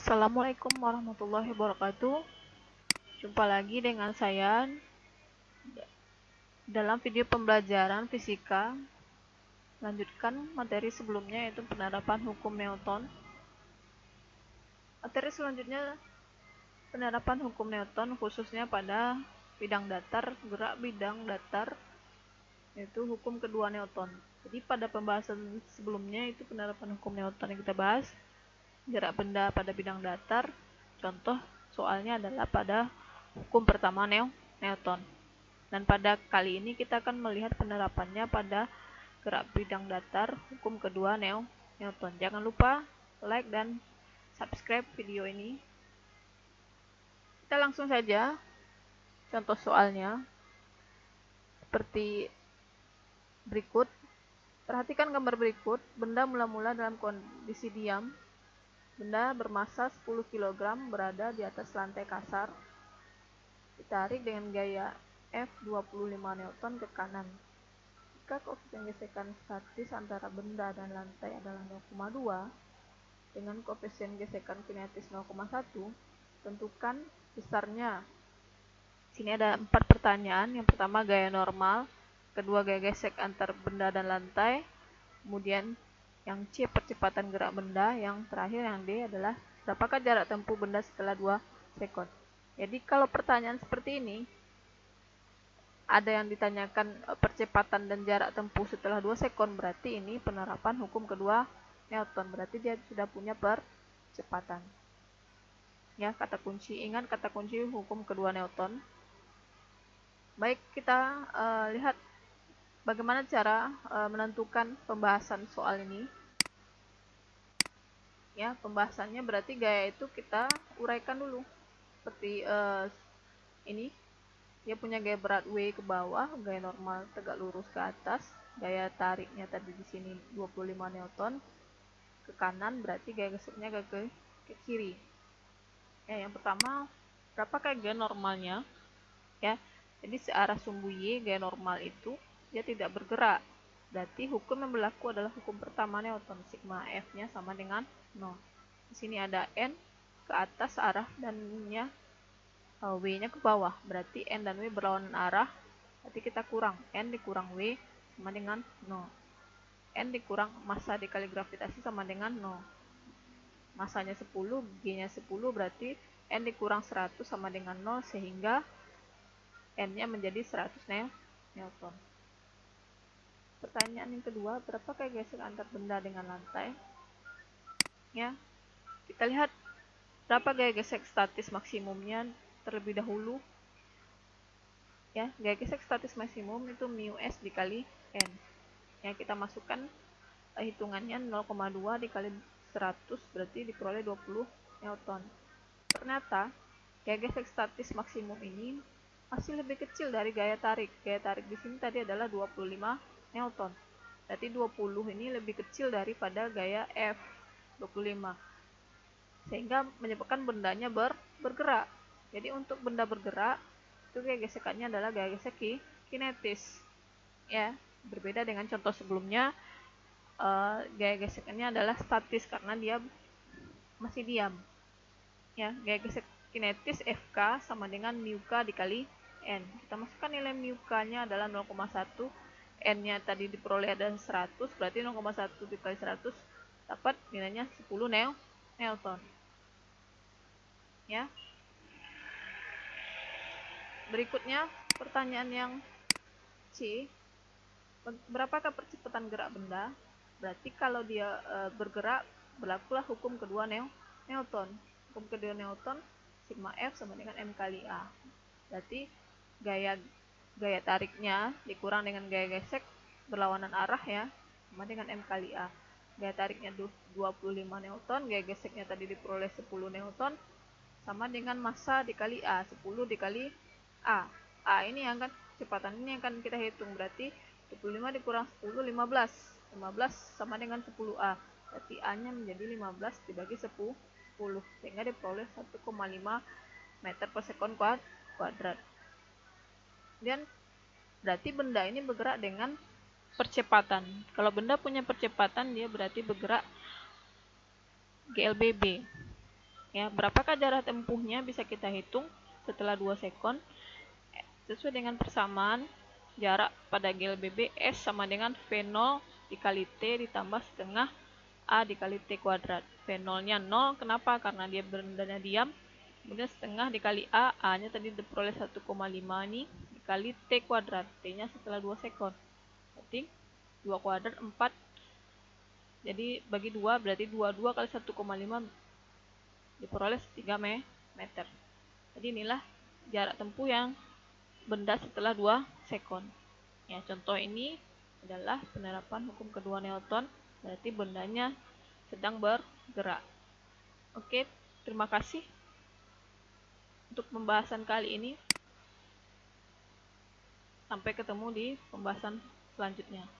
Assalamualaikum warahmatullahi wabarakatuh. Jumpa lagi dengan saya dalam video pembelajaran fisika. Lanjutkan materi sebelumnya, yaitu penerapan hukum Newton. Materi selanjutnya penerapan hukum Newton khususnya pada bidang datar, gerak bidang datar, yaitu hukum kedua Newton. Jadi pada pembahasan sebelumnya itu penerapan hukum Newton yang kita bahas, gerak benda pada bidang datar. Contoh soalnya adalah pada hukum pertama Newton. Dan pada kali ini kita akan melihat penerapannya pada gerak bidang datar, hukum kedua Newton. Jangan lupa like dan subscribe video ini. Kita langsung saja contoh soalnya seperti berikut. Perhatikan gambar berikut. Benda mula-mula dalam kondisi diam. Benda bermassa 10 kg berada di atas lantai kasar. Ditarik dengan gaya F 25 Newton ke kanan. Jika koefisien gesekan statis antara benda dan lantai adalah 0,2 dengan koefisien gesekan kinetis 0,1, tentukan besarnya. Sini ada 4 pertanyaan. Yang pertama gaya normal, kedua gaya gesek antar benda dan lantai, kemudian yang C percepatan gerak benda, yang terakhir yang D adalah berapakah jarak tempuh benda setelah 2 sekon. Jadi kalau pertanyaan seperti ini, ada yang ditanyakan percepatan dan jarak tempuh setelah 2 sekon, berarti ini penerapan hukum kedua Newton, berarti dia sudah punya percepatan. Ya, kata kunci, ingat kata kunci hukum kedua Newton. Baik, kita lihat bagaimana cara menentukan pembahasan soal ini. Ya, pembahasannya berarti gaya itu kita uraikan dulu. Seperti ini. Dia punya gaya berat W ke bawah, gaya normal tegak lurus ke atas, gaya tariknya tadi di sini 25 Newton ke kanan, berarti gaya geseknya ke kiri. Ya, yang pertama, berapakah gaya normalnya? Ya, jadi searah sumbu Y, gaya normal itu dia tidak bergerak. Berarti hukum yang berlaku adalah hukum pertama Newton, sigma F-nya sama dengan 0. Di sini ada N ke atas arah dan W-nya ke bawah. Berarti N dan W berlawanan arah. Berarti kita kurang N dikurang W sama dengan 0. N dikurang massa dikali gravitasi sama dengan 0. Massanya 10, G-nya 10, berarti N dikurang 100 sama dengan 0, sehingga N-nya menjadi 100 Newton. Pertanyaan yang kedua, berapakah gesek antar benda dengan lantai? Ya, kita lihat berapa gaya gesek statis maksimumnya terlebih dahulu. Ya, gaya gesek statis maksimum itu mu s dikali N. Ya, kita masukkan hitungannya 0,2 dikali 100, berarti diperoleh 20 Newton. Ternyata gaya gesek statis maksimum ini masih lebih kecil dari gaya tarik. Gaya tarik di sini tadi adalah 25 Newton. Berarti 20 ini lebih kecil daripada gaya F 25. Sehingga menyebabkan bendanya bergerak. Jadi untuk benda bergerak, itu gaya gesekannya adalah gaya gesek kinetis. Ya, berbeda dengan contoh sebelumnya, gaya gesekannya adalah statis karena dia masih diam. Ya, gaya gesek kinetis Fk sama dengan mu k dikali N. Kita masukkan nilai mu k-nya adalah 0,1. N-nya tadi diperoleh ada 100, berarti 0,1 dikali 100 dapat nilainya 10 Newton. Ya. Berikutnya pertanyaan yang C. Berapakah percepatan gerak benda? Berarti kalau dia bergerak, berlakulah hukum kedua Newton. Hukum kedua Newton, sigma F sama dengan M kali A. Berarti gaya tariknya dikurang dengan gaya gesek berlawanan arah, ya, sama dengan M kali A. Gaya tariknya 25 Newton, gaya geseknya tadi diperoleh 10 Newton, sama dengan massa dikali A, 10 dikali A. A ini yang kan kecepatan ini akan kita hitung, berarti 25 dikurang 10, 15. 15 sama dengan 10A. Berarti A-nya menjadi 15 dibagi 10, sehingga diperoleh 1,5 meter per sekon kuadrat. Dan berarti benda ini bergerak dengan percepatan. Kalau benda punya percepatan, dia berarti bergerak GLBB. Ya, berapakah jarak tempuhnya bisa kita hitung setelah 2 sekon. Sesuai dengan persamaan jarak pada GLBB, S sama dengan V0 dikali T ditambah setengah A dikali T kuadrat. V0-nya 0, kenapa? Karena dia bendanya diam. Kemudian setengah dikali A, A-nya tadi diperoleh 1,5 nih, dikali T kuadrat. T-nya setelah 2 sekon. Berarti 2 kuadrat 4. Jadi bagi 2 berarti 22 kali 1,5 diperoleh 3 meter. Jadi inilah jarak tempuh yang benda setelah 2 sekon. Ya, contoh ini adalah penerapan hukum kedua Newton, berarti bendanya sedang bergerak. Oke, terima kasih untuk pembahasan kali ini. Sampai ketemu di pembahasan selanjutnya.